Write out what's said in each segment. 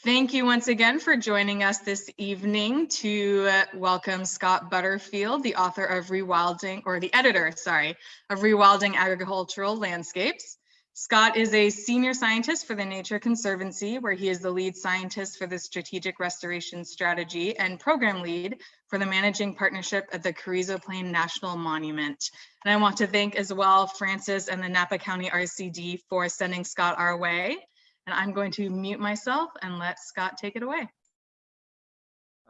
Thank you once again for joining us this evening to welcome Scott Butterfield, the author of Rewilding, or the editor, sorry, of Rewilding Agricultural Landscapes. Scott is a senior scientist for the Nature Conservancy, where he is the lead scientist for the Strategic Restoration Strategy and program lead for the Managing Partnership at the Carrizo Plain National Monument. And I want to thank as well Francis and the Napa County RCD for sending Scott our way. And I'm going to mute myself and let Scott take it away.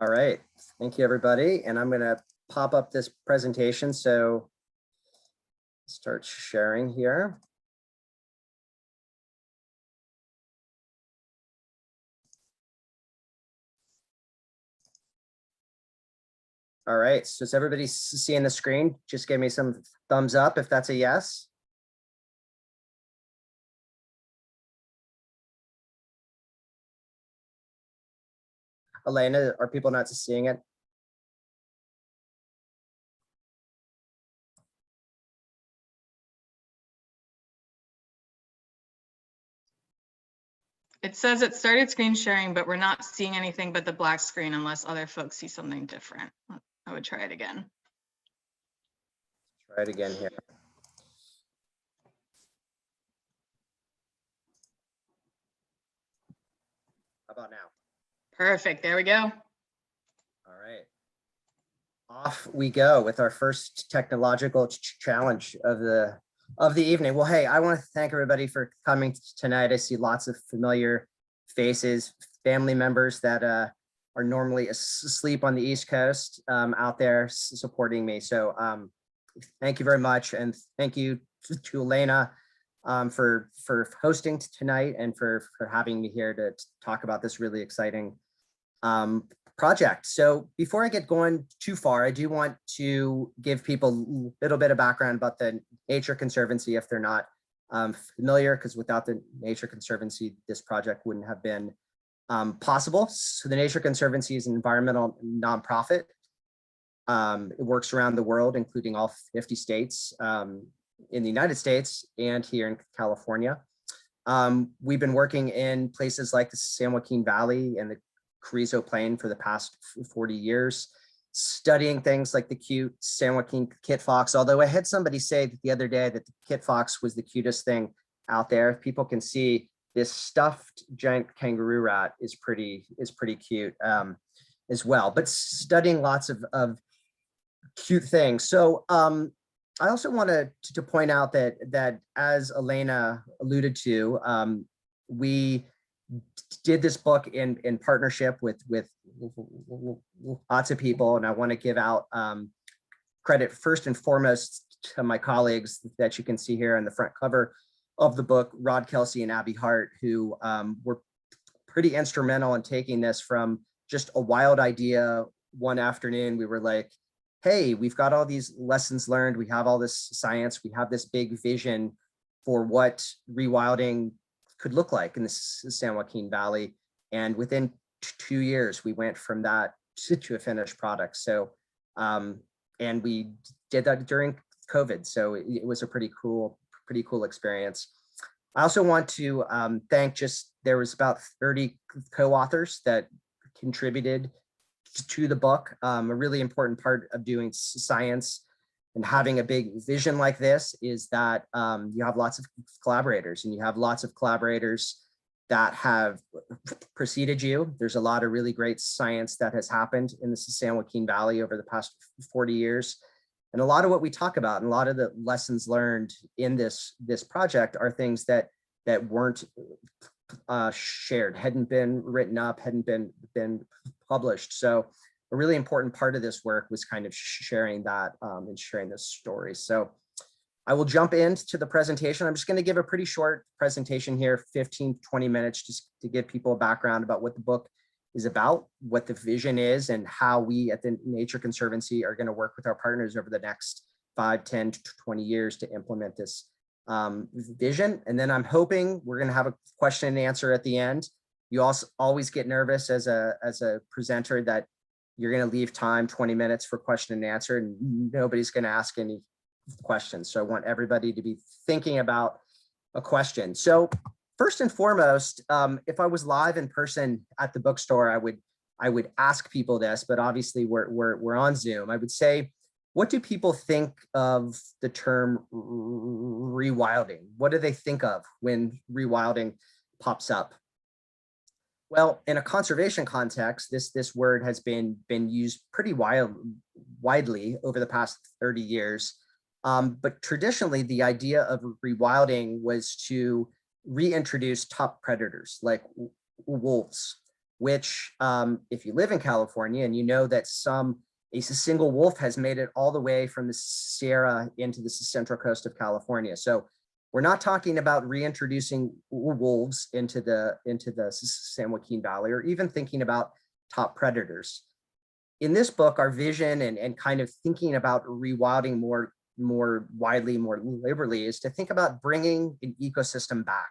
All right, thank you everybody. And I'm gonna pop up this presentation. So start sharing here. All right, so is everybody seeing the screen? Just give me some thumbs up if that's a yes. Elena, are people not seeing it? It says it started screen sharing, but we're not seeing anything but the black screen unless other folks see something different. I would try it again. Try it again here. How about now? Perfect, there we go. All right. Off we go with our first technological challenge of the evening. Well, hey, I want to thank everybody for coming tonight. I see lots of familiar faces, family members that are normally asleep on the East Coast out there supporting me. So thank you very much. And thank you to Elena for hosting tonight and for having me here to talk about this really exciting project. So before I get going too far, I do want to give people a little bit of background about the Nature Conservancy if they're not familiar, because without the Nature Conservancy, this project wouldn't have been possible. So the Nature Conservancy is an environmental nonprofit. It works around the world, including all 50 states in the United States and here in California. We've been working in places like the San Joaquin Valley and the Carrizo Plain for the past 40 years, studying things like the cute San Joaquin kit fox. Although I had somebody say the other day that the kit fox was the cutest thing out there. If people can see, this stuffed giant kangaroo rat is pretty cute as well. But studying lots of cute things. So I also wanted to point out that as Elena alluded to, we did this book in partnership with lots of people, and I want to give out credit first and foremost to my colleagues that you can see here on the front cover of the book, Rod Kelsey and Abby Hart, who were pretty instrumental in taking this from just a wild idea. One afternoon, we were like, hey, we've got all these lessons learned, we have all this science, we have this big vision for what rewilding could look like in the San Joaquin Valley. And within 2 years, we went from that to a finished product. So, and we did that during COVID. So it was a pretty cool experience. I also want to thank there was about 30 co-authors that contributed to the book. A really important part of doing science and having a big vision like this is that you have lots of collaborators, and you have lots of collaborators that have preceded you. There's a lot of really great science that has happened in the San Joaquin Valley over the past 40 years. And a lot of what we talk about and a lot of the lessons learned in this project are things that weren't shared, hadn't been written up, hadn't been published. So a really important part of this work was kind of sharing that and sharing this story. So I will jump into the presentation. I'm just going to give a pretty short presentation here, 15, 20 minutes, just to give people a background about what the book is about, what the vision is, and how we at the Nature Conservancy are going to work with our partners over the next 5, 10, 20 years to implement this vision. And then I'm hoping we're going to have a question and answer at the end. You also always get nervous as a presenter that you're going to leave time, 20 minutes for question and answer, and nobody's going to ask any questions. So I want everybody to be thinking about a question. So first and foremost, if I was live in person at the bookstore, I would ask people this, but obviously we're on Zoom. I would say, what do people think of the term rewilding? What do they think of when rewilding pops up? Well, in a conservation context, this word has been used pretty widely over the past 30 years. But traditionally, the idea of rewilding was to reintroduce top predators like wolves, which if you live in California and you know that a single wolf has made it all the way from the Sierra into the central coast of California. So we're not talking about reintroducing wolves into the San Joaquin Valley, or even thinking about top predators. In this book, our vision and kind of thinking about rewilding more widely, more liberally, is to think about bringing an ecosystem back,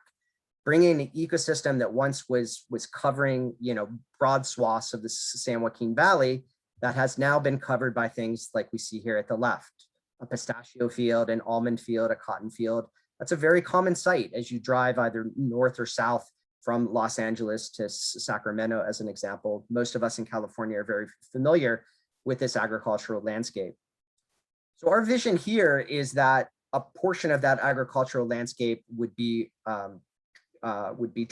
bringing an ecosystem that once was covering, broad swaths of the San Joaquin Valley that has now been covered by things like we see here at the left, a pistachio field, an almond field, a cotton field. That's a very common sight as you drive either north or south from Los Angeles to Sacramento, as an example. Most of us in California are very familiar with this agricultural landscape. So our vision here is that a portion of that agricultural landscape would be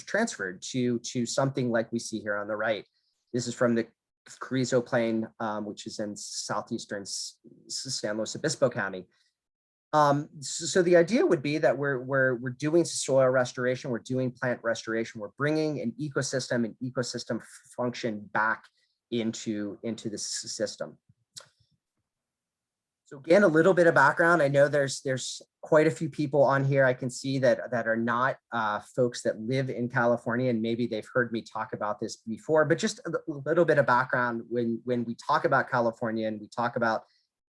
transferred to something like we see here on the right. This is from the Carrizo Plain, which is in southeastern San Luis Obispo County. So the idea would be that we're doing soil restoration, we're doing plant restoration, we're bringing an ecosystem function back into the system. So again, a little bit of background. I know there's quite a few people on here I can see that are not folks that live in California, and maybe they've heard me talk about this before, but just a little bit of background when we talk about California and we talk about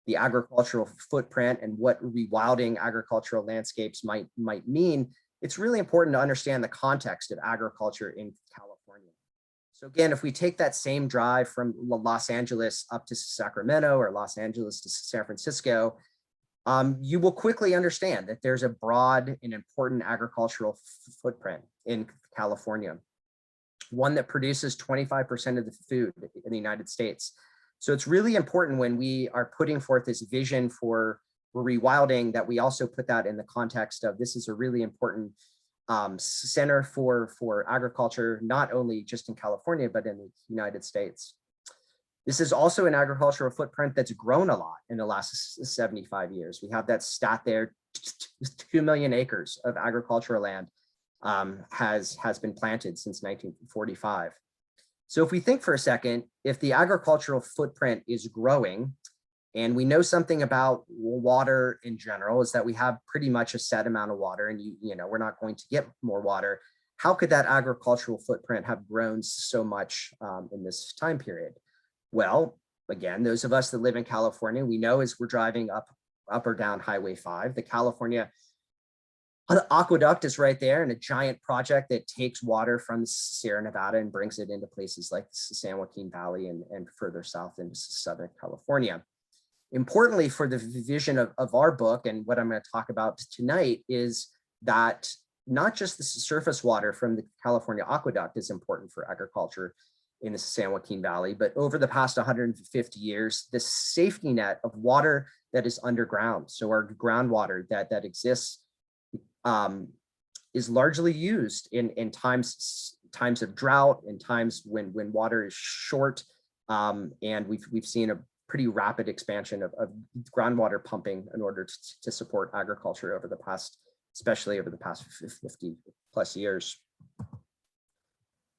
the agricultural footprint and what rewilding agricultural landscapes might mean, it's really important to understand the context of agriculture in California. So again, if we take that same drive from Los Angeles up to Sacramento or Los Angeles to San Francisco, you will quickly understand that there's a broad and important agricultural footprint in California, one that produces 25% of the food in the United States. So it's really important when we are putting forth this vision for rewilding that we also put that in the context of this is a really important center for agriculture, not only just in California, but in the United States. This is also an agricultural footprint that's grown a lot in the last 75 years. We have that stat there, 2 million acres of agricultural land has been planted since 1945. So if we think for a second, if the agricultural footprint is growing, and we know something about water in general, is that we have pretty much a set amount of water, and we're not going to get more water. How could that agricultural footprint have grown so much in this time period? Well, again, those of us that live in California, we know as we're driving up or down Highway 5, the California aqueduct is right there, and a giant project that takes water from the Sierra Nevada and brings it into places like the San Joaquin Valley and further south into Southern California. Importantly, for the vision of our book and what I'm going to talk about tonight is that not just the surface water from the California aqueduct is important for agriculture in the San Joaquin Valley, but over the past 150 years, the safety net of water that is underground, so our groundwater that exists, is largely used in times of drought, in times when water is short, and we've seen a pretty rapid expansion of groundwater pumping in order to support agriculture over the past, especially over the past 50 plus years.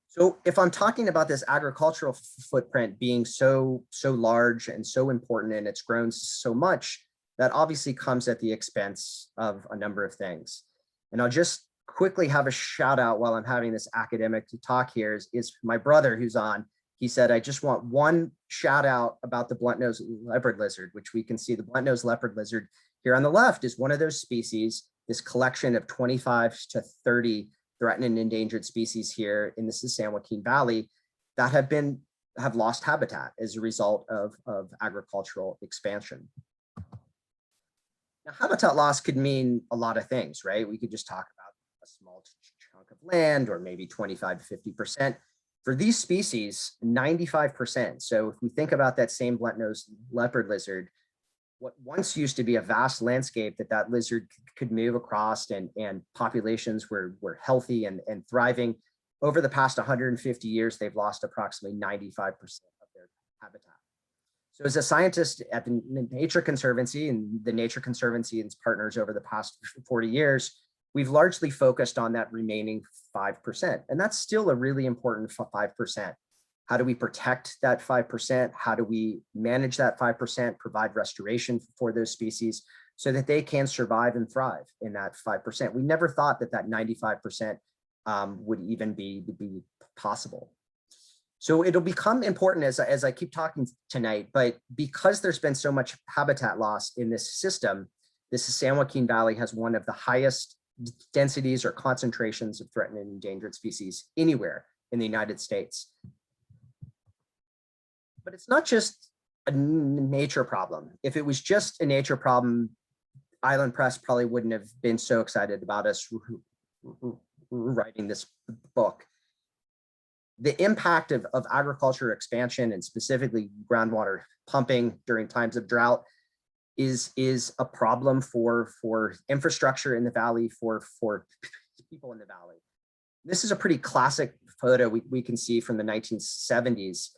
So if I'm talking about this agricultural footprint being so large and so important, and it's grown so much, that obviously comes at the expense of a number of things. And I'll just quickly have a shout out while I'm having this academic talk here is my brother who's on. He said, I just want one shout out about the blunt-nosed leopard lizard, which we can see the blunt-nosed leopard lizard here on the left is one of those species, this collection of 25 to 30 threatened and endangered species here in the San Joaquin Valley that have lost habitat as a result of agricultural expansion. Now, habitat loss could mean a lot of things, right? We could just talk about a small chunk of land, or maybe 25 to 50%. For these species, 95%. So if we think about that same blunt-nosed leopard lizard, what once used to be a vast landscape that lizard could move across, and populations were healthy and thriving, over the past 150 years, they've lost approximately 95% of their habitat. So as a scientist at the Nature Conservancy, and the Nature Conservancy and its partners over the past 40 years, we've largely focused on that remaining 5%. And that's still a really important 5%. How do we protect that 5%? How do we manage that 5%, provide restoration for those species so that they can survive and thrive in that 5%? We never thought that 95% would even be possible. So it'll become important as I keep talking tonight, but because there's been so much habitat loss in this system, this San Joaquin Valley has one of the highest densities or concentrations of threatened and endangered species anywhere in the United States. But it's not just a nature problem. If it was just a nature problem, Island Press probably wouldn't have been so excited about us writing this book. The impact of agriculture expansion, and specifically groundwater pumping during times of drought, is a problem for infrastructure in the valley, for people in the valley. This is a pretty classic photo we can see from the 1970s.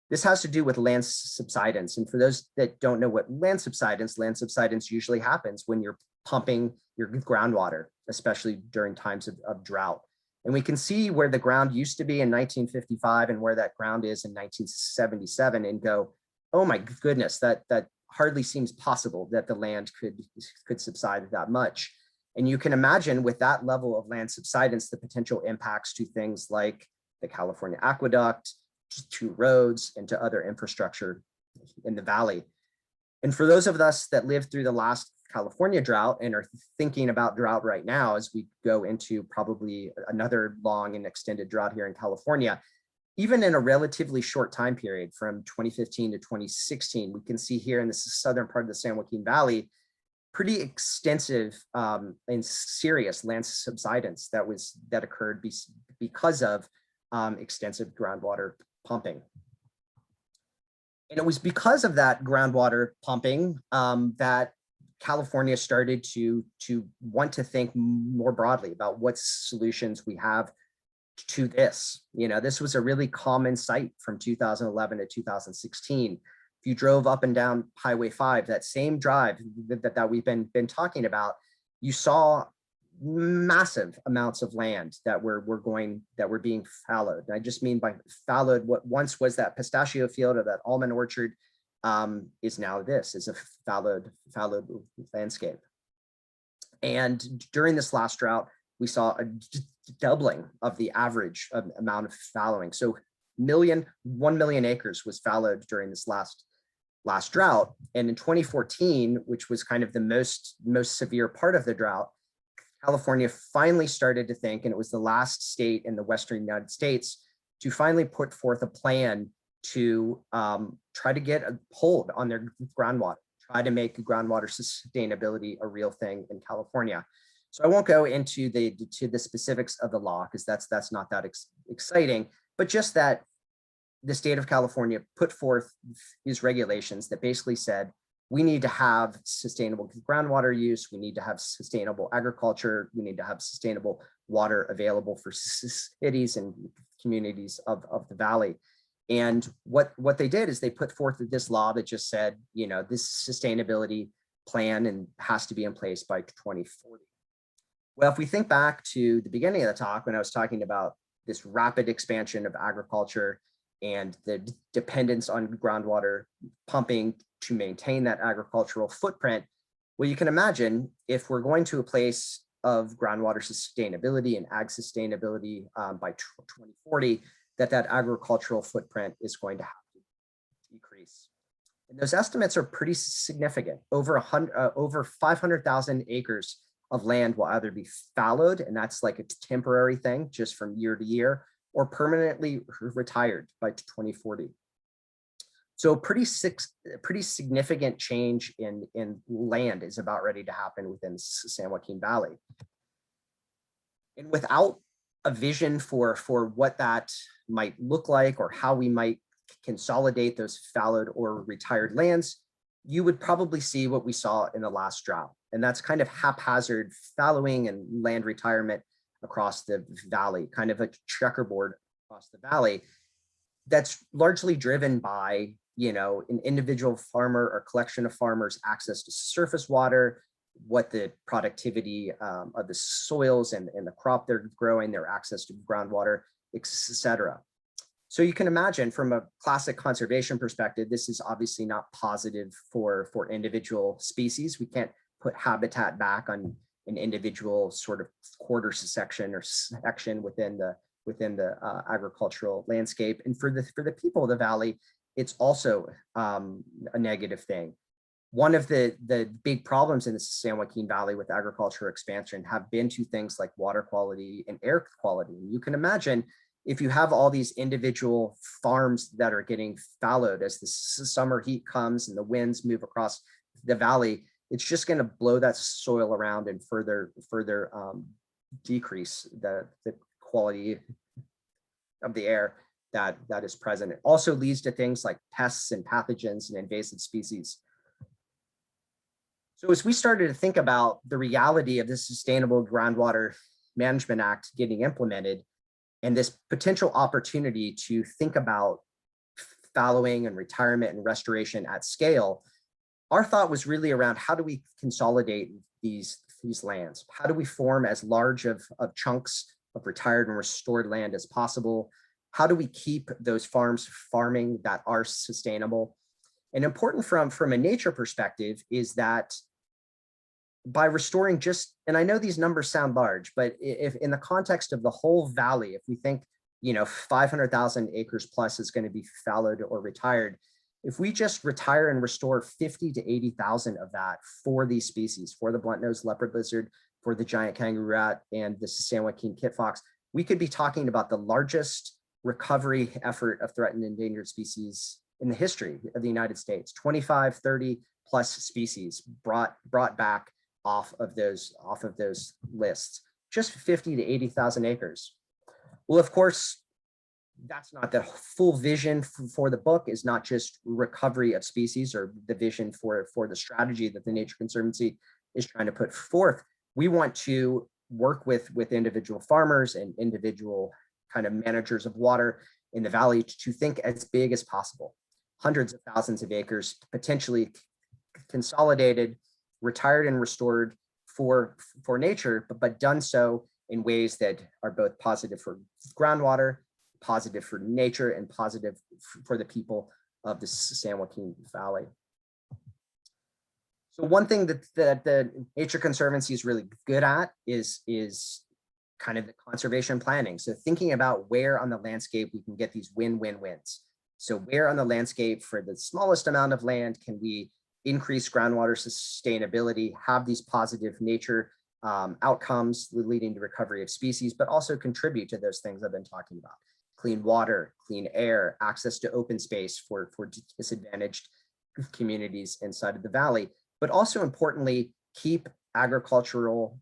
This has to do with land subsidence. And for those that don't know what land subsidence usually happens when you're pumping your groundwater, especially during times of drought. And we can see where the ground used to be in 1955 and where that ground is in 1977, and go, oh my goodness, that hardly seems possible that the land could subside that much. And you can imagine, with that level of land subsidence, the potential impacts to things like the California aqueduct, to roads, and to other infrastructure in the valley. And for those of us that lived through the last California drought and are thinking about drought right now, as we go into probably another long and extended drought here in California, even in a relatively short time period from 2015 to 2016, we can see here in the southern part of the San Joaquin Valley, pretty extensive and serious land subsidence that occurred because of extensive groundwater pumping. And it was because of that groundwater pumping that California started to want to think more broadly about what solutions we have to this. You know, this was a really common sight from 2011 to 2016. If you drove up and down Highway 5, that same drive that we've been talking about, you saw massive amounts of land that were being fallowed. And I just mean by fallowed, what once was that pistachio field or that almond orchard is now is a fallowed landscape. And during this last drought, we saw a doubling of the average amount of fallowing. So 1 million acres was fallowed during this last drought. And in 2014, which was kind of the most severe part of the drought, California finally started to think, and it was the last state in the Western United States to finally put forth a plan to try to get a hold on their groundwater, try to make groundwater sustainability a real thing in California. So I won't go into the specifics of the law, because that's not that exciting, but just that the state of California put forth these regulations that basically said, we need to have sustainable groundwater use, we need to have sustainable agriculture, we need to have sustainable water available for cities and communities of the valley. And what they did is they put forth this law that just said, you know, this sustainability plan and has to be in place by 2040. Well, if we think back to the beginning of the talk, when I was talking about this rapid expansion of agriculture and the dependence on groundwater pumping to maintain that agricultural footprint, well, you can imagine if we're going to a place of groundwater sustainability and ag sustainability by 2040, that agricultural footprint is going to have to decrease. And those estimates are pretty significant. Over 500,000 acres of land will either be fallowed, and that's like a temporary thing just from year to year, or permanently retired by 2040. So pretty significant change in land is about ready to happen within San Joaquin Valley. And without a vision for what that might look like, or how we might consolidate those fallowed or retired lands, you would probably see what we saw in the last drought. And that's kind of haphazard fallowing and land retirement across the valley, kind of a checkerboard across the valley. That's largely driven by, an individual farmer or collection of farmers' access to surface water, what the productivity of the soils and the crop they're growing, their access to groundwater, etc. So you can imagine, from a classic conservation perspective, this is obviously not positive for individual species. We can't put habitat back on an individual sort of quarter section or section within the agricultural landscape. And for the people of the valley, it's also a negative thing. One of the big problems in the San Joaquin Valley with agriculture expansion have been to things like water quality and air quality. You can imagine, if you have all these individual farms that are getting fallowed as the summer heat comes and the winds move across the valley, it's just going to blow that soil around and further decrease the quality of the air that is present. It also leads to things like pests and pathogens and invasive species. So as we started to think about the reality of the Sustainable Groundwater Management Act getting implemented, and this potential opportunity to think about fallowing and retirement and restoration at scale, our thought was really around, how do we consolidate these lands? How do we form as large of chunks of retired and restored land as possible? How do we keep those farms farming that are sustainable? And important from a nature perspective is that by restoring and I know these numbers sound large, but if in the context of the whole valley, if we think, 500,000 acres plus is going to be fallowed or retired, if we just retire and restore 50 to 80,000 of that for these species, for the blunt-nosed leopard lizard, for the giant kangaroo rat, and the San Joaquin kit fox, we could be talking about the largest recovery effort of threatened and endangered species in the history of the United States. 25, 30 plus species brought back off of those lists, just 50 to 80,000 acres. Well, of course, that's not the full vision for the book. Is not just recovery of species, or the vision for the strategy that the Nature Conservancy is trying to put forth. We want to work with individual farmers and individual kind of managers of water in the valley to think as big as possible. Hundreds of thousands of acres potentially consolidated, retired and restored for nature, but done so in ways that are both positive for groundwater, positive for nature, and positive for the people of the San Joaquin Valley. So one thing that the Nature Conservancy is really good at is kind of the conservation planning. So thinking about where on the landscape we can get these win-win-wins. So where on the landscape, for the smallest amount of land, can we increase groundwater sustainability, have these positive nature outcomes leading to recovery of species, but also contribute to those things I've been talking about: clean water, clean air, access to open space for disadvantaged communities inside of the valley, but also importantly, keep agricultural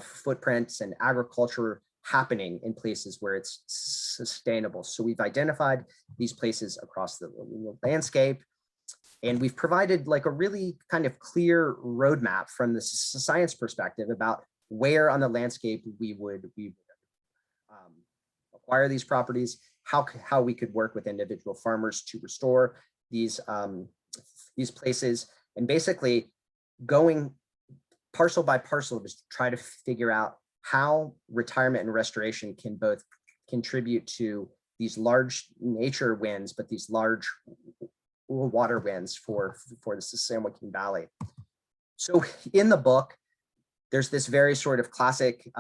footprints and agriculture happening in places where it's sustainable. So we've identified these places across the landscape, and we've provided like a really kind of clear roadmap from the science perspective about where on the landscape we would acquire these properties, how we could work with individual farmers to restore these places, and basically going parcel by parcel to try to figure out how retirement and restoration can both contribute to these large nature wins, but these large water wins for the San Joaquin Valley. So in the book, there's this very sort of classic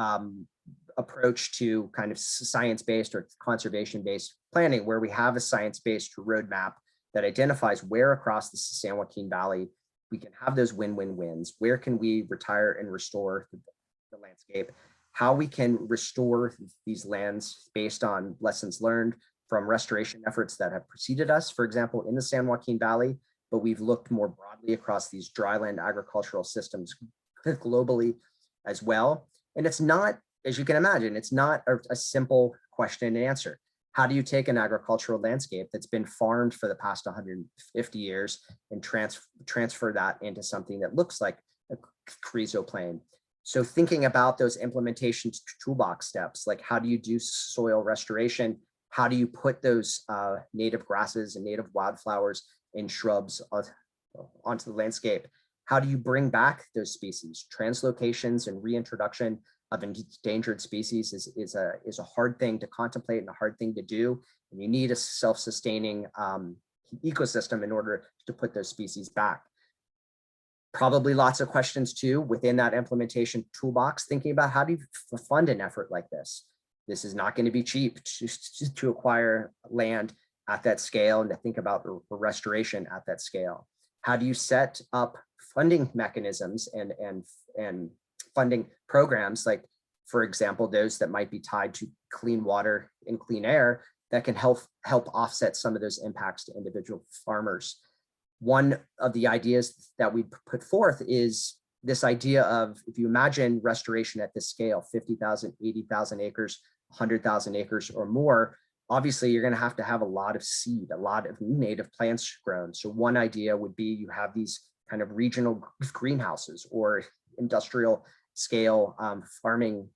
approach to kind of science-based or conservation-based planning, where we have a science-based roadmap that identifies where across the San Joaquin Valley we can have those win-win-wins. Where can we retire and restore the landscape? How we can restore these lands based on lessons learned from restoration efforts that have preceded us, for example, in the San Joaquin Valley, but we've looked more broadly across these dryland agricultural systems globally as well. And it's not as you can imagine, it's not a simple question and answer. How do you take an agricultural landscape that's been farmed for the past 150 years and transfer that into something that looks like a carrizo plain? So thinking about those implementation toolbox steps, like how do you do soil restoration? How do you put those native grasses and native wildflowers and shrubs onto the landscape? How do you bring back those species? Translocations and reintroduction of endangered species is a hard thing to contemplate and a hard thing to do. And you need a self-sustaining ecosystem in order to put those species back. Probably lots of questions too within that implementation toolbox, thinking about how do you fund an effort like this? This is not going to be cheap to acquire land at that scale and to think about restoration at that scale. How do you set up funding mechanisms and funding programs, like, for example, those that might be tied to clean water and clean air that can help offset some of those impacts to individual farmers? One of the ideas that we put forth is this idea of, if you imagine restoration at this scale, 50,000, 80,000 acres, 100,000 acres or more, obviously you're going to have a lot of seed, a lot of native plants grown. So one idea would be you have these kind of regional greenhouses or industrial scale farming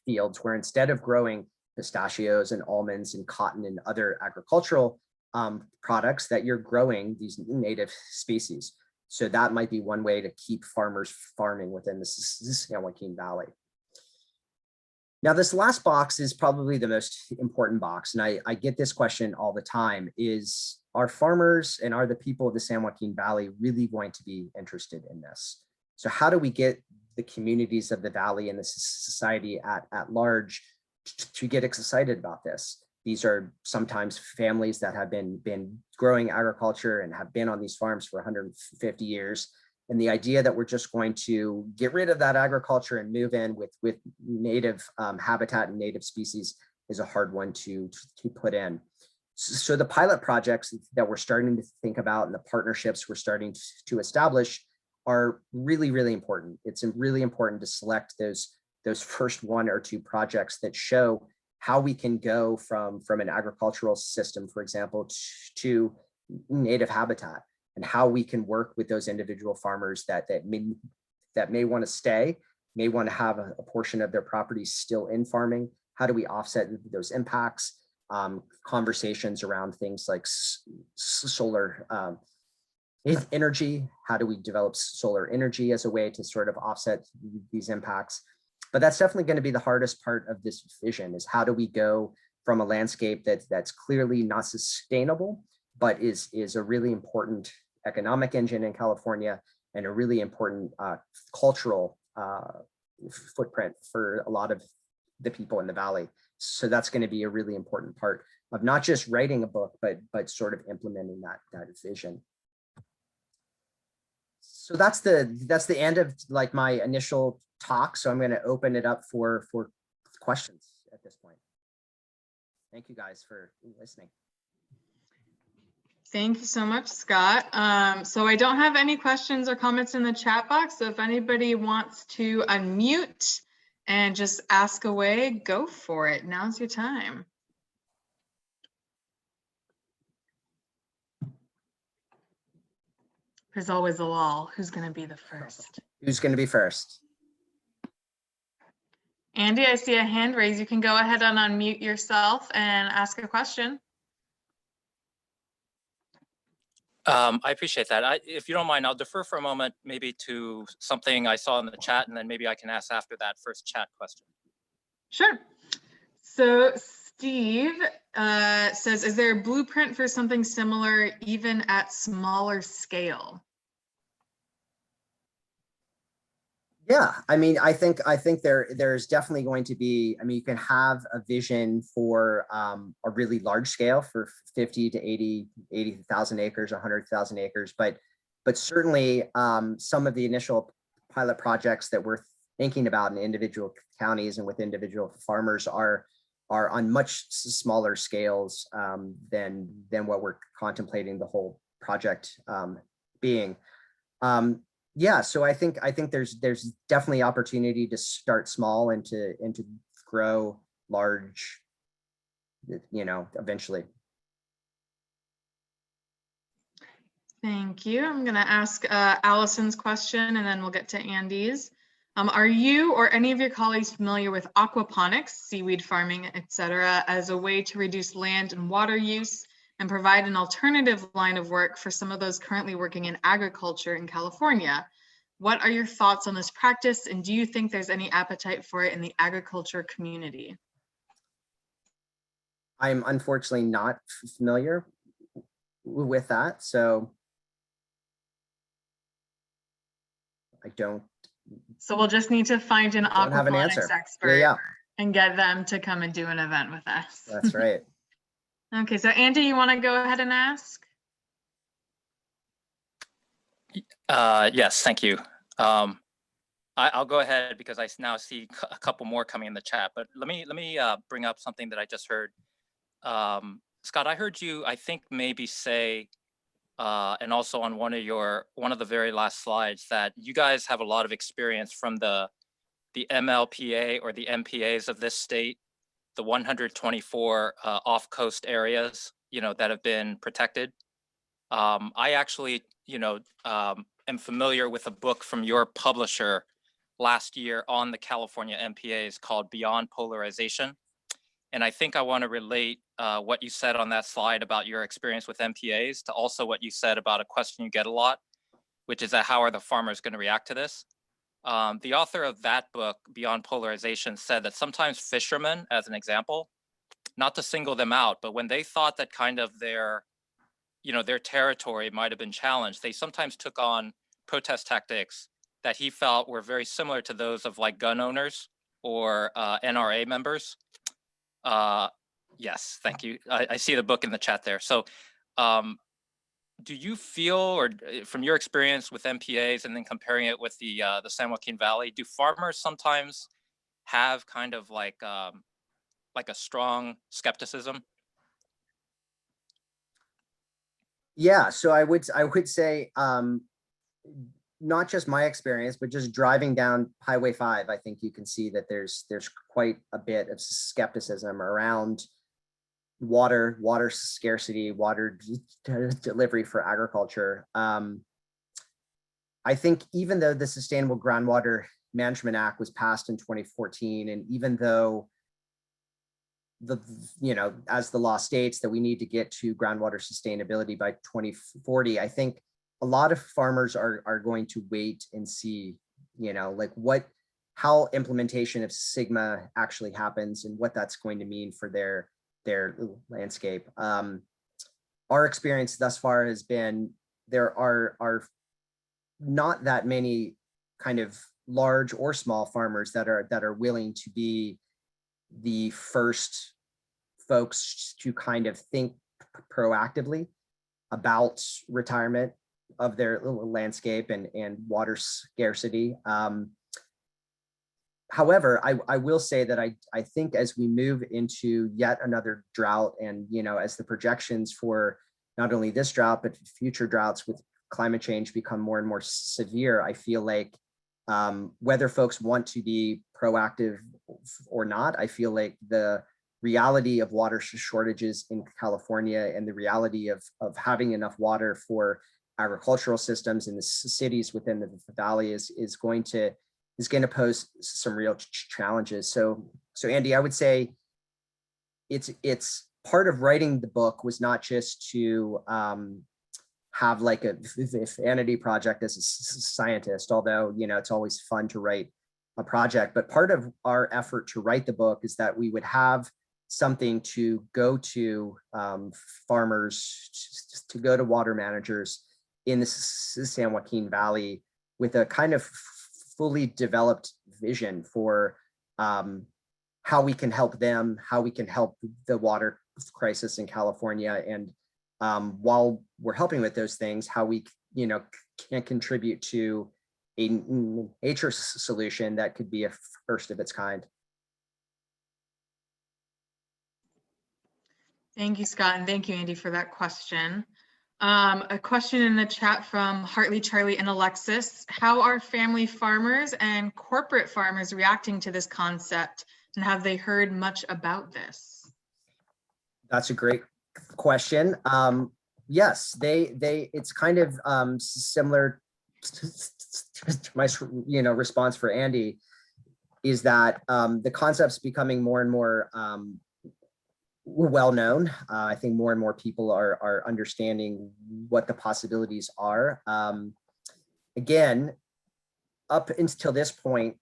fields where instead of growing pistachios and almonds and cotton and other agricultural products, that you're growing these native species. So that might be one way to keep farmers farming within the San Joaquin Valley. Now, this last box is probably the most important box, and I get this question all the time, is, are farmers and are the people of the San Joaquin Valley really going to be interested in this? So how do we get the communities of the Valley and the society at large to get excited about this? These are sometimes families that have been growing agriculture and have been on these farms for 150 years. And the idea that we're just going to get rid of that agriculture and move in with native habitat and native species is a hard one to put in. So the pilot projects that we're starting to think about and the partnerships we're starting to establish are really, really important. It's really important to select those first one or two projects that show how we can go from an agricultural system, for example, to native habitat, and how we can work with those individual farmers that may want to stay, may want to have a portion of their property still in farming. How do we offset those impacts? Conversations around things like solar energy. How do we develop solar energy as a way to sort of offset these impacts? But that's definitely going to be the hardest part of this vision, is how do we go from a landscape that's clearly not sustainable, but is a really important economic engine in California and a really important cultural footprint for a lot of the people in the Valley. So that's going to be a really important part of not just writing a book, but sort of implementing that vision. So that's the end of like my initial talk. So I'm going to open it up for questions at this point. Thank you guys for listening. Thank you so much, Scott. So I don't have any questions or comments in the chat box. So if anybody wants to unmute and just ask away, go for it. Now's your time. There's always a lull. Who's going to be the first? Who's going to be first? Andy, I see a hand raised. You can go ahead and unmute yourself and ask a question. I appreciate that. If you don't mind, I'll defer for a moment, maybe to something I saw in the chat, and then maybe I can ask after that first chat question. Sure. So Steve says, is there a blueprint for something similar, even at smaller scale? Yeah, I mean, I think there's definitely going to be, I mean, you can have a vision for a really large scale for 50 to 80,000 acres, 100,000 acres, but certainly some of the initial pilot projects that we're thinking about in individual counties and with individual farmers are on much smaller scales than what we're contemplating the whole project being. Yeah, so I think there's definitely opportunity to start small and to grow large, eventually. Thank you. I'm going to ask Allison's question and then we'll get to Andy's. Are you or any of your colleagues familiar with aquaponics, seaweed farming, etc., as a way to reduce land and water use and provide an alternative line of work for some of those currently working in agriculture in California? What are your thoughts on this practice, and do you think there's any appetite for it in the agriculture community? I'm unfortunately not familiar with that, so I don't. So we'll just need to find an aquaponics expert and get them to come and do an event with us. That's right. Okay, so Andy, you want to go ahead and ask? Yes, thank you. I'll go ahead because I now see a couple more coming in the chat, but let me bring up something that I just heard. Scott, I heard you, I think maybe say, and also on one of the very last slides, that you guys have a lot of experience from the MLPA or the MPAs of this state, the 124 off-coast areas, that have been protected. I actually, am familiar with a book from your publisher last year on the California MPAs called Beyond Polarization. And I think I want to relate what you said on that slide about your experience with MPAs to also what you said about a question you get a lot, which is that how are the farmers going to react to this? The author of that book, Beyond Polarization, said that sometimes fishermen, as an example, not to single them out, but when they thought that kind of their territory might have been challenged, they sometimes took on protest tactics that he felt were very similar to those of like gun owners or NRA members. Yes, thank you. I see the book in the chat there. So do you feel, or from your experience with MPAs and then comparing it with the San Joaquin Valley, do farmers sometimes have kind of like a strong skepticism? Yeah, so I would say not just my experience, but just driving down Highway 5, I think you can see that there's quite a bit of skepticism around water scarcity, water delivery for agriculture. I think even though the Sustainable Groundwater Management Act was passed in 2014, and even though as the law states that we need to get to groundwater sustainability by 2040, I think a lot of farmers are going to wait and see, how implementation of SGMA actually happens and what that's going to mean for their landscape. Our experience thus far has been there are not that many kind of large or small farmers that are willing to be the first folks to kind of think proactively about retirement of their landscape and water scarcity. However, I will say that I think as we move into yet another drought, and as the projections for not only this drought but future droughts with climate change become more and more severe, I feel like whether folks want to be proactive or not, I feel like the reality of water shortages in California and the reality of having enough water for agricultural systems in the cities within the valley is going to pose some real challenges. So Andy, I would say it's part of writing the book was not just to have like a vanity project as a scientist, although it's always fun to write a project, but part of our effort to write the book is that we would have something to go to farmers, to go to water managers in the San Joaquin Valley with a kind of fully developed vision for how we can help them, how we can help the water crisis in California, and while we're helping with those things, how we can contribute to a nature solution that could be a first of its kind. Thank you, Scott, and thank you, Andy, for that question. A question in the chat from Hartley, Charlie, and Alexis. How are family farmers and corporate farmers reacting to this concept? And have they heard much about this? That's a great question. Yes, it's kind of similar to my response for Andy, is that the concept's becoming more and more well known. I think more and more people are understanding what the possibilities are. Again, up until this point,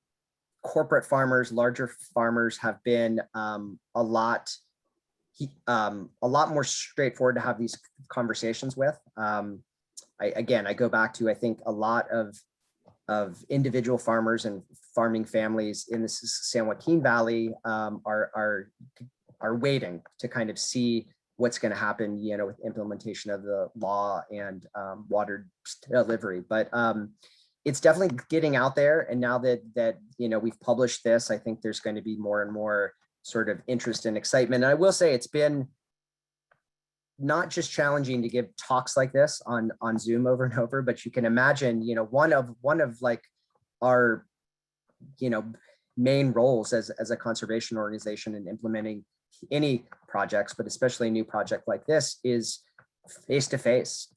corporate farmers, larger farmers have been a lot more straightforward to have these conversations with. I go back to, I think a lot of individual farmers and farming families in the San Joaquin Valley are waiting to kind of see what's going to happen, with implementation of the law and water delivery. But it's definitely getting out there. And now that we've published this, I think there's going to be more and more sort of interest and excitement. And I will say it's been not just challenging to give talks like this on Zoom over and over, but you can imagine, one of like our, main roles as a conservation organization in implementing any projects, but especially a new project like this, is face-to-face,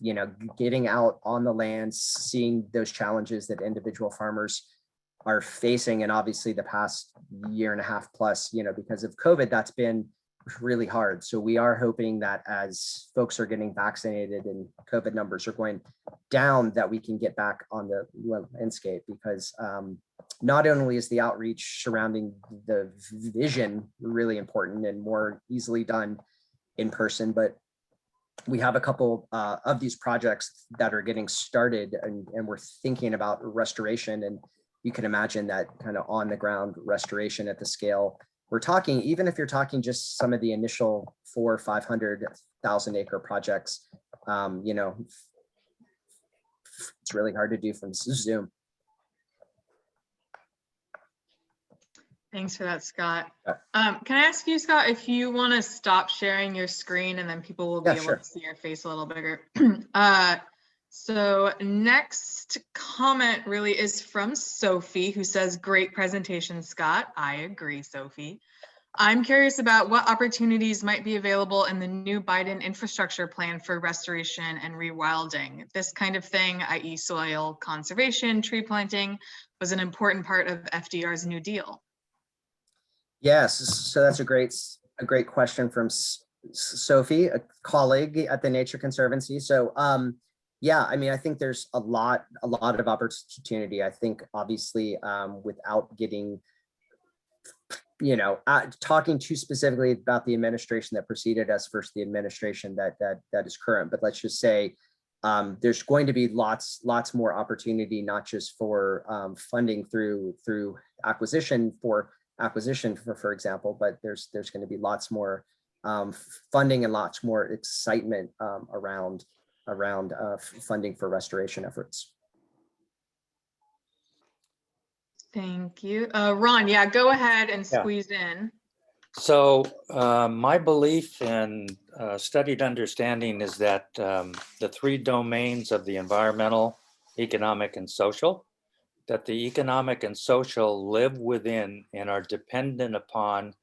getting out on the land, seeing those challenges that individual farmers are facing. And obviously the past year and a half plus, because of COVID, that's been really hard. So we are hoping that as folks are getting vaccinated and COVID numbers are going down, that we can get back on the landscape, because not only is the outreach surrounding the vision really important and more easily done in person, but we have a couple of these projects that are getting started, and we're thinking about restoration. And you can imagine that kind of on the ground restoration at the scale we're talking, even if you're talking just some of the initial 400,000 or 500,000 acre projects, it's really hard to do from Zoom. Thanks for that, Scott. Can I ask you, Scott, if you want to stop sharing your screen, and then people will be able to see your face a little bigger. So next comment really is from Sophie, who says, great presentation, Scott. I agree, Sophie. I'm curious about what opportunities might be available in the new Biden infrastructure plan for restoration and rewilding. This kind of thing, i.e. soil conservation, tree planting, was an important part of FDR's New Deal. Yes, so that's a great question from Sophie, a colleague at the Nature Conservancy. So yeah, I mean, I think there's a lot of opportunity. I think obviously without getting, talking too specifically about the administration that preceded us versus the administration that is current, but let's just say there's going to be lots more opportunity, not just for funding through acquisition, for example, but there's going to be lots more funding and lots more excitement around funding for restoration efforts. Thank you. Ron, yeah, go ahead and squeeze in. So my belief and studied understanding is that the three domains of the environmental, economic, and social, that the economic and social live within and are dependent upon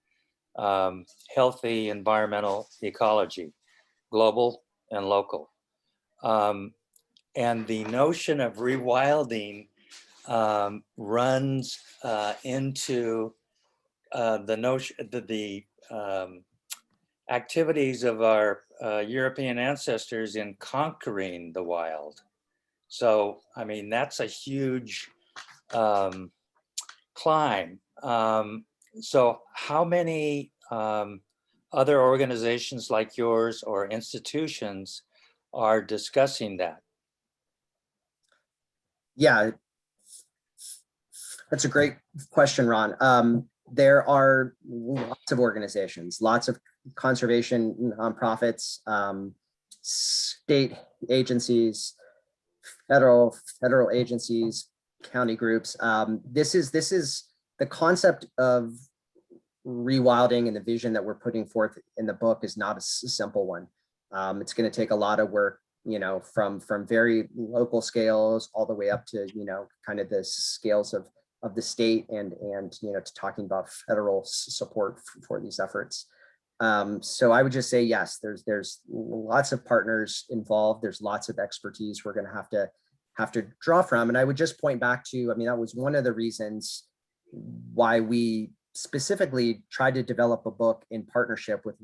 healthy environmental ecology, global and local. And the notion of rewilding runs into the notion that the activities of our European ancestors in conquering the wild. So, I mean, that's a huge climb. So how many other organizations like yours or institutions are discussing that? Yeah, that's a great question, Ron. There are lots of organizations, lots of conservation nonprofits, state agencies, federal agencies, county groups. This is the concept of rewilding, and the vision that we're putting forth in the book is not a simple one. It's going to take a lot of work from very local scales all the way up to, kind of the scales of the state and to talking about federal support for these efforts. So I would just say, yes, there's lots of partners involved. There's lots of expertise we're going to have to draw from. And I would just point back to, that was one of the reasons why we specifically tried to develop a book in partnership with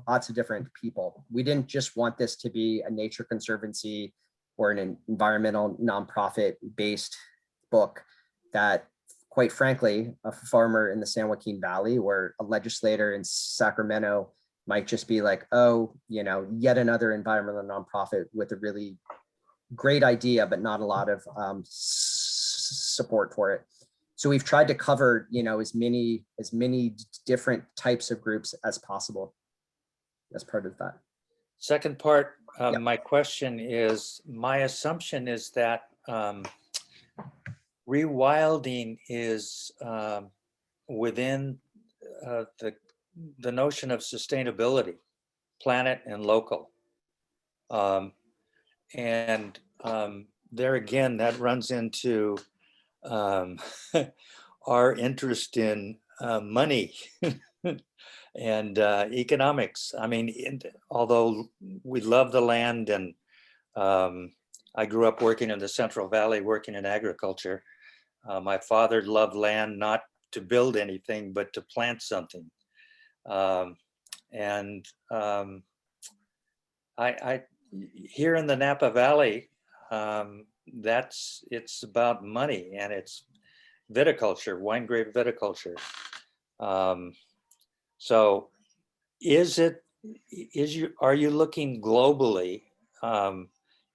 lots of different people. We didn't just want this to be a Nature Conservancy or an environmental nonprofit based book that, quite frankly, a farmer in the San Joaquin Valley or a legislator in Sacramento might just be like, oh, yet another environmental nonprofit with a really great idea, but not a lot of support for it. So we've tried to cover, as many different types of groups as possible as part of that. Second part of my question is, my assumption is that rewilding is within the notion of sustainability, planet and local. And there again, that runs into our interest in money and economics. Although we love the land, and I grew up working in the Central Valley, working in agriculture. My father loved land not to build anything, but to plant something. I here in the Napa Valley, it's about money, and it's viticulture, wine grape viticulture. So are you looking globally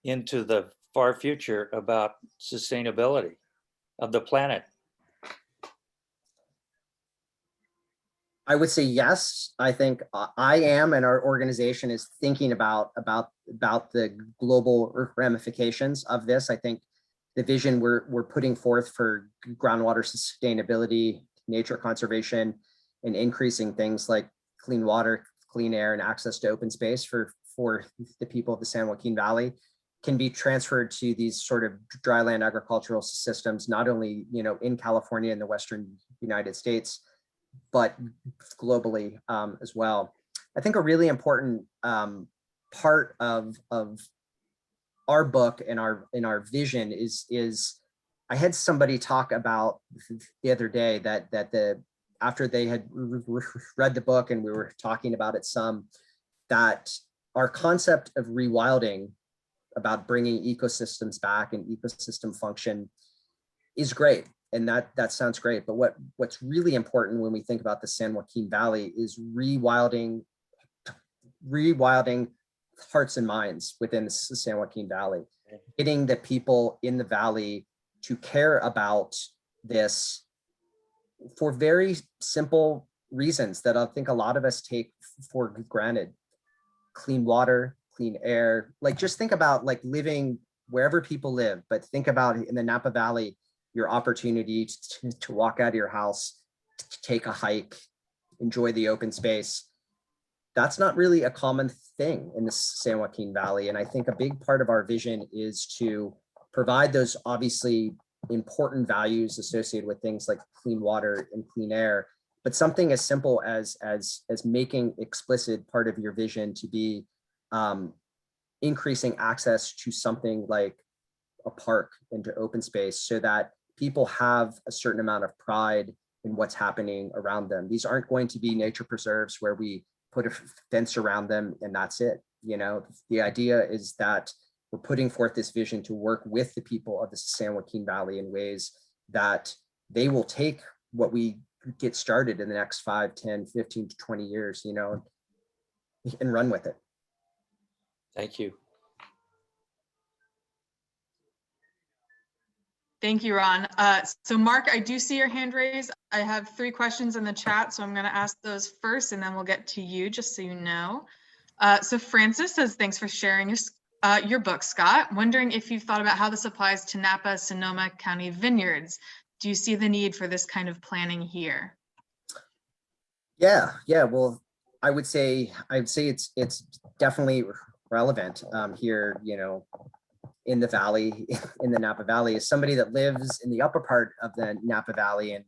into the far future about sustainability of the planet? I would say yes. I think I am, and our organization is thinking about the global ramifications of this. I think the vision we're putting forth for groundwater sustainability, nature conservation, and increasing things like clean water, clean air, and access to open space for the people of the San Joaquin Valley can be transferred to these sort of dryland agricultural systems, not only in California and the Western United States, but globally as well. I think a really important part of our book and our vision is I had somebody talk about the other day that after they had read the book and we were talking about it some, that our concept of rewilding, about bringing ecosystems back and ecosystem function, is great. And that sounds great. But what's really important when we think about the San Joaquin Valley is rewilding hearts and minds within the San Joaquin Valley, getting the people in the valley to care about this for very simple reasons that I think a lot of us take for granted. Clean water, clean air. Like, just think about like living wherever people live, but think about in the Napa Valley, your opportunity to walk out of your house, to take a hike, enjoy the open space. That's not really a common thing in the San Joaquin Valley. And I think a big part of our vision is to provide those obviously important values associated with things like clean water and clean air, but something as simple as making explicit part of your vision to be increasing access to something like a park and to open space, so that people have a certain amount of pride in what's happening around them. These aren't going to be nature preserves where we put a fence around them and that's it. The idea is that we're putting forth this vision to work with the people of the San Joaquin Valley in ways that they will take what we get started in the next 5, 10, 15 to 20 years, and run with it. Thank you. Thank you, Ron. So Mark, I do see your hand raised. I have 3 questions in the chat, so I'm going to ask those first, and then we'll get to you, just so you know. So Francis says, thanks for sharing your book, Scott. Wondering if you've thought about how this applies to Napa, Sonoma County vineyards. Do you see the need for this kind of planning here? Yeah. Well, I would say it's definitely relevant here, in the valley, in the Napa Valley, as somebody that lives in the upper part of the Napa Valley.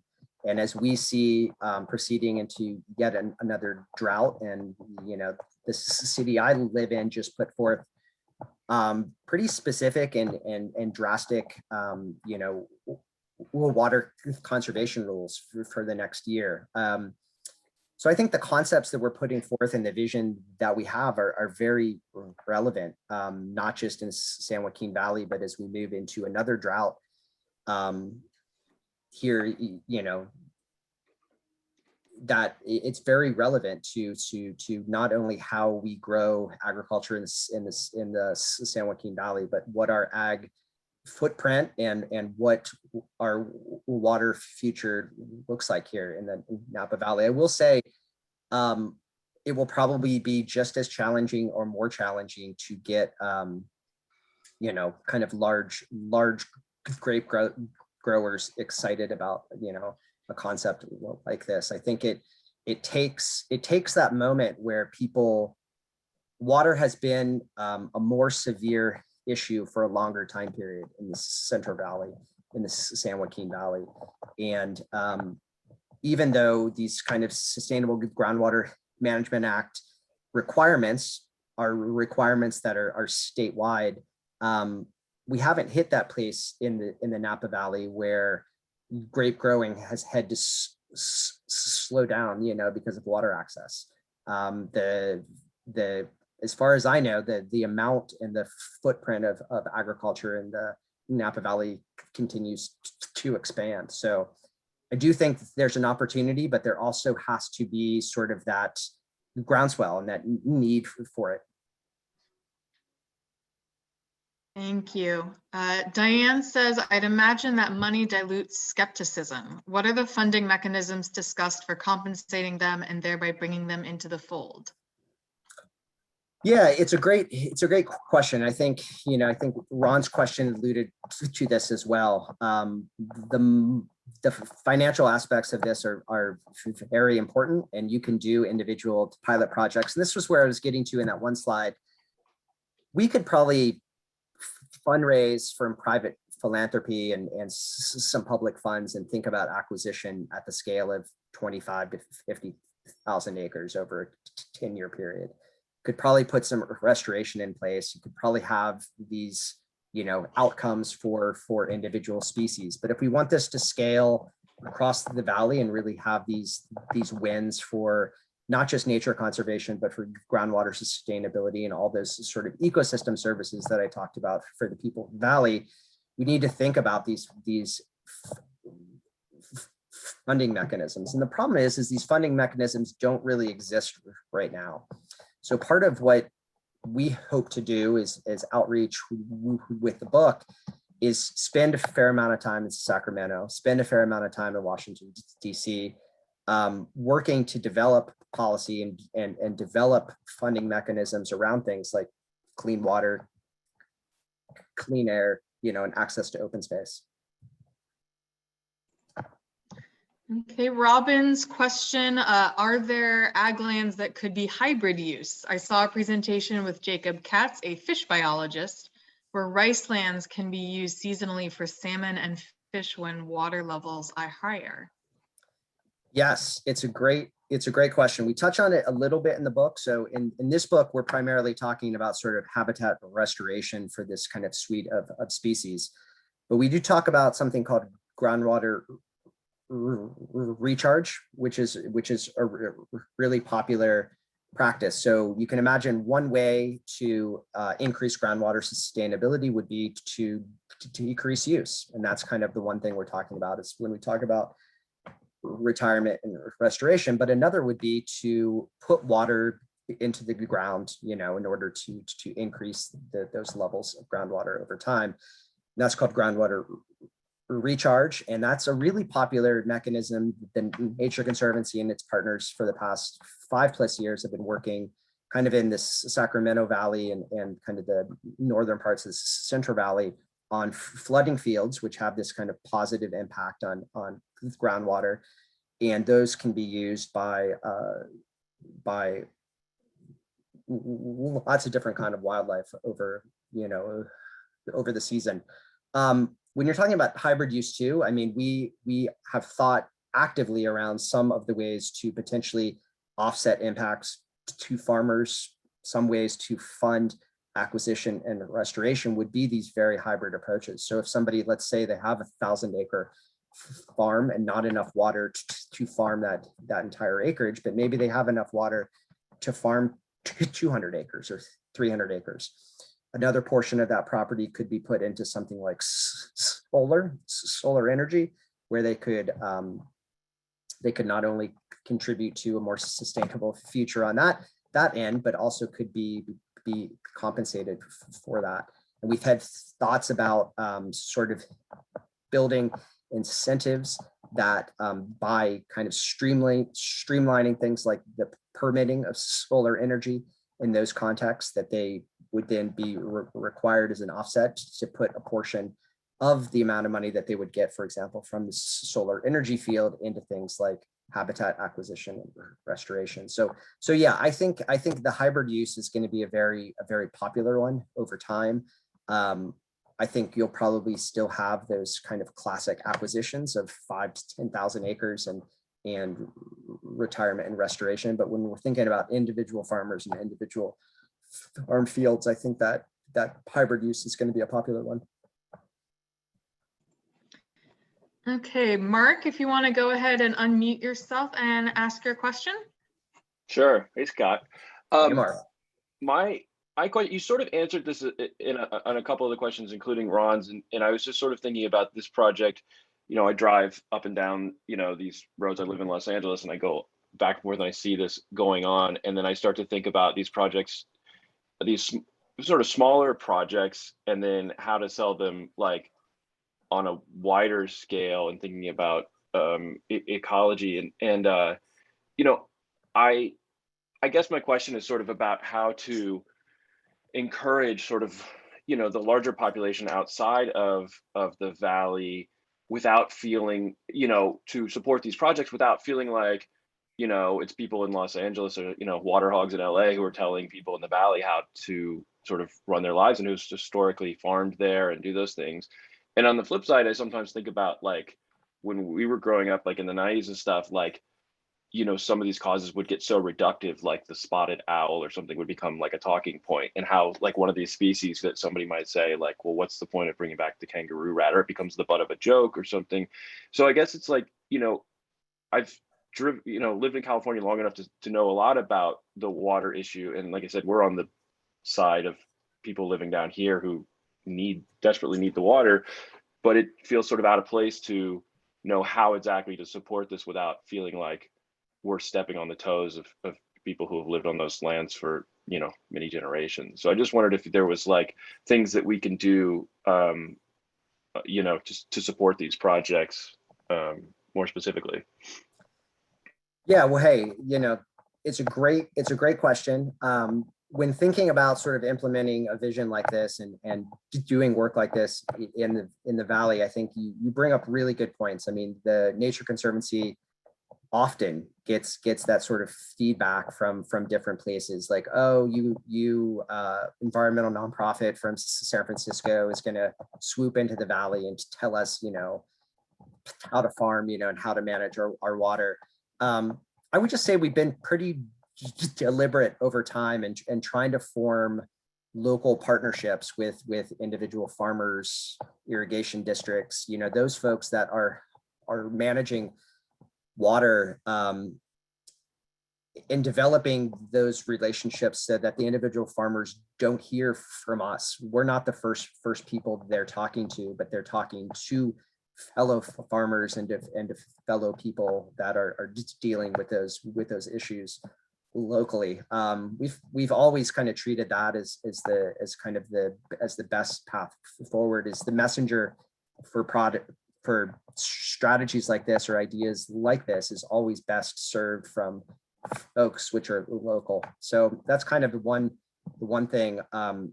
And as we see proceeding into yet another drought, and, this city I live in just put forth pretty specific and drastic, water conservation rules for the next year. So I think the concepts that we're putting forth and the vision that we have are very relevant, not just in San Joaquin Valley, but as we move into another drought here, that it's very relevant to not only how we grow agriculture in the San Joaquin Valley, but what our ag footprint and what our water future looks like here in the Napa Valley. I will say it will probably be just as challenging or more challenging to get kind of large grape growers excited about a concept like this. I think it takes that moment where water has been a more severe issue for a longer time period in the Central Valley, in the San Joaquin Valley. And even though these kind of Sustainable Groundwater Management Act requirements are requirements that are statewide, we haven't hit that place in the Napa Valley where grape growing has had to slow down, because of water access. As far as I know, the amount and the footprint of agriculture in the Napa Valley continues to expand. So I do think there's an opportunity, but there also has to be sort of that groundswell and that need for it. Thank you. Diane says, I'd imagine that money dilutes skepticism. What are the funding mechanisms discussed for compensating them and thereby bringing them into the fold? Yeah, it's a great question. I think Ron's question alluded to this as well. The financial aspects of this are very important, and you can do individual pilot projects. And this was where I was getting to in that one slide. We could probably fundraise from private philanthropy and some public funds and think about acquisition at the scale of 25 to 50,000 acres over a 10-year period. Could probably put some restoration in place. You could probably have these, outcomes for individual species. But if we want this to scale across the valley and really have these wins for not just nature conservation, but for groundwater sustainability and all those sort of ecosystem services that I talked about for the people of the valley, we need to think about these funding mechanisms. And the problem is these funding mechanisms don't really exist right now. So part of what we hope to do is outreach with the book is spend a fair amount of time in Sacramento, spend a fair amount of time in Washington, D.C., working to develop policy and develop funding mechanisms around things like clean water, clean air, and access to open space. Okay, Robin's question, are there ag lands that could be hybrid use? I saw a presentation with Jacob Katz, a fish biologist, where rice lands can be used seasonally for salmon and fish when water levels are higher. Yes, it's a great question. We touch on it a little bit in the book. So in this book, we're primarily talking about sort of habitat restoration for this kind of suite of species. But we do talk about something called groundwater recharge, which is a really popular practice. So you can imagine one way to increase groundwater sustainability would be to decrease use. And that's kind of the one thing we're talking about is when we talk about retirement and restoration, but another would be to put water into the ground, in order to increase those levels of groundwater over time. And that's called groundwater recharge. And that's a really popular mechanism. The Nature Conservancy and its partners for the past 5+ years have been working kind of in this Sacramento Valley and kind of the northern parts of the Central Valley on flooding fields, which have this kind of positive impact on groundwater. And those can be used by lots of different kind of wildlife over, over the season. When you're talking about hybrid use too, I mean, we have thought actively around some of the ways to potentially offset impacts to farmers. Some ways to fund acquisition and restoration would be these very hybrid approaches. So if somebody, let's say they have 1,000-acre farm and not enough water to farm that entire acreage, but maybe they have enough water to farm 200 acres or 300 acres. Another portion of that property could be put into something like solar energy, where they could not only contribute to a more sustainable future on that end, but also could be compensated for that. And we've had thoughts about sort of building incentives that by kind of streamlining things like the permitting of solar energy in those contexts, that they would then be required as an offset to put a portion of the amount of money that they would get, for example, from the solar energy field into things like habitat acquisition and restoration. So yeah, I think the hybrid use is going to be a very popular one over time. I think you'll probably still have those kind of classic acquisitions of 5,000 to 10,000 acres and retirement and restoration. But when we're thinking about individual farmers and individual farm fields, I think that hybrid use is going to be a popular one. Okay, Mark, if you want to go ahead and unmute yourself and ask your question. Sure. Hey, Scott. Hey, Mark. You sort of answered this on a couple of the questions, including Ron's, and I was just sort of thinking about this project. I drive up and down, these roads. I live in Los Angeles, and I go back and forth, and I see this going on, and then I start to think about these projects, these sort of smaller projects, and then how to sell them like on a wider scale, and thinking about ecology and I guess my question is sort of about how to encourage sort of the larger population outside of the valley without feeling to support these projects without feeling like it's people in Los Angeles or water hogs in LA who are telling people in the valley how to sort of run their lives and who's historically farmed there and do those things. And on the flip side, I sometimes think about like when we were growing up, like in the 90s and stuff, like some of these causes would get so reductive, like the spotted owl or something would become like a talking point, and how like one of these species that somebody might say like, well, what's the point of bringing back the kangaroo rat, or it becomes the butt of a joke or something. So I guess it's like, I've lived in California long enough to know a lot about the water issue. And like I said, we're on the side of people living down here who desperately need the water, but it feels sort of out of place to know how exactly to support this without feeling like we're stepping on the toes of people who have lived on those lands for many generations. So I just wondered if there was like things that we can do just to support these projects more specifically. Yeah, well, hey, it's a great question. When thinking about sort of implementing a vision like this and doing work like this in the valley, I think you bring up really good points. I mean, the Nature Conservancy often gets that sort of feedback from different places, like, oh, you environmental nonprofit from San Francisco is going to swoop into the valley and tell us how to farm and how to manage our water. I would just say we've been pretty deliberate over time and trying to form local partnerships with individual farmers, irrigation districts, those folks that are managing water, in developing those relationships so that the individual farmers don't hear from us. We're not the first people they're talking to, but they're talking to fellow farmers and fellow people that are just dealing with those issues locally. We've always kind of treated that as the best path forward, is the messenger for strategies like this or ideas like this is always best served from folks which are local. So that's kind of the one thing, the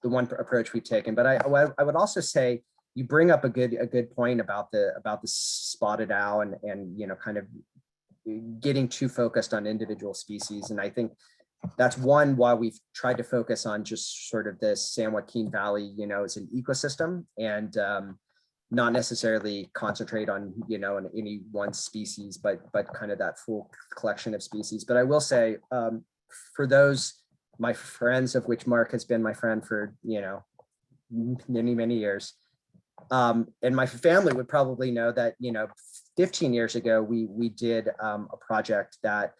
one approach we've taken. But I would also say you bring up a good point about the spotted owl and kind of getting too focused on individual species. And I think that's one why we've tried to focus on just sort of this San Joaquin Valley, as an ecosystem, and not necessarily concentrate on, on any one species, but kind of that full collection of species. But I will say, for those, my friends, of which Mark has been my friend for, many, many years, and my family would probably know that, 15 years ago, we did a project that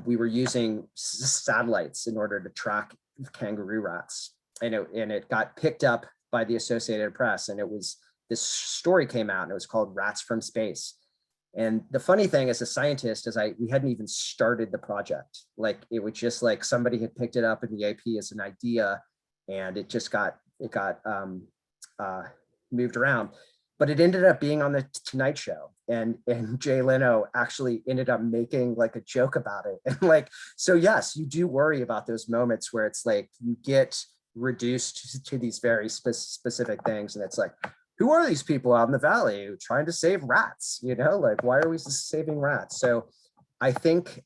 we were using satellites in order to track kangaroo rats, and it got picked up by the Associated Press, and this story came out, and it was called Rats from Space. And the funny thing as a scientist is we hadn't even started the project. Like, it was just like somebody had picked it up in the AP as an idea, and it just got moved around. But it ended up being on the Tonight Show, and Jay Leno actually ended up making like a joke about it. And like, so yes, you do worry about those moments where it's like you get reduced to these very specific things, and it's like, who are these people out in the valley trying to save rats? Like, why are we saving rats? So I think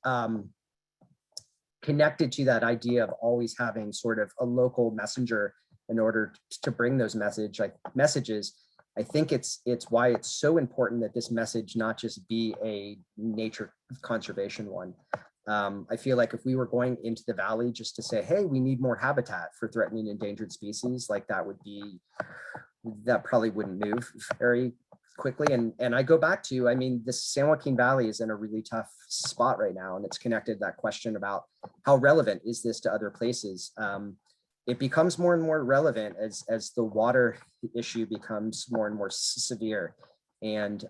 connected to that idea of always having sort of a local messenger in order to bring those messages, I think it's why it's so important that this message not just be a nature conservation one. I feel like if we were going into the valley just to say, hey, we need more habitat for threatened and endangered species, like that probably wouldn't move very quickly. And I go back to, the San Joaquin Valley is in a really tough spot right now, and it's connected to that question about how relevant is this to other places. It becomes more and more relevant as the water issue becomes more and more severe. And,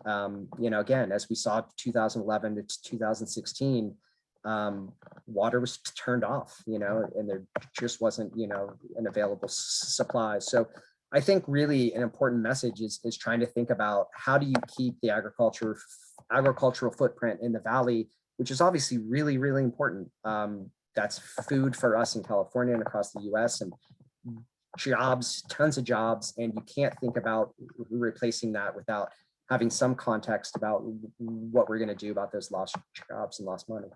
again, as we saw 2011 to 2016, water was turned off, and there just wasn't, an available supply. So I think really an important message is trying to think about how do you keep the agricultural footprint in the valley, which is obviously really, really important. That's food for us in California and across the US, and jobs, tons of jobs. And you can't think about replacing that without having some context about what we're going to do about those lost jobs and lost money.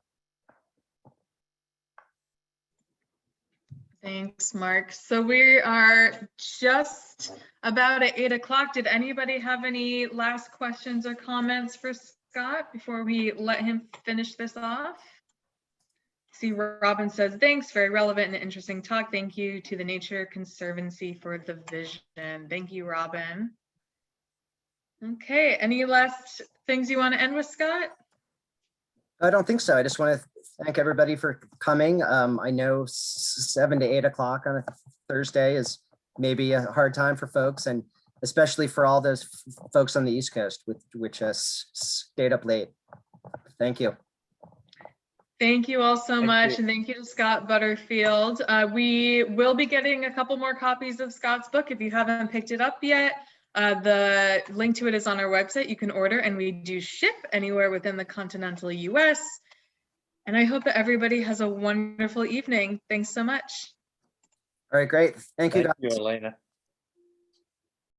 Thanks, Mark. So we are just about at 8 o'clock. Did anybody have any last questions or comments for Scott before we let him finish this off? See, Robin says, thanks, very relevant and interesting talk. Thank you to the Nature Conservancy for the vision. Thank you, Robin. Okay, any last things you want to end with, Scott? I don't think so. I just want to thank everybody for coming. I know 7 to 8 o'clock on a Thursday is maybe a hard time for folks, and especially for all those folks on the East Coast, which stayed up late. Thank you. Thank you all so much, and thank you to Scott Butterfield. We will be getting a couple more copies of Scott's book if you haven't picked it up yet. The link to it is on our website. You can order, and we do ship anywhere within the continental US. And I hope that everybody has a wonderful evening. Thanks so much. All right, great. Thank you, guys. Thank you, Elena.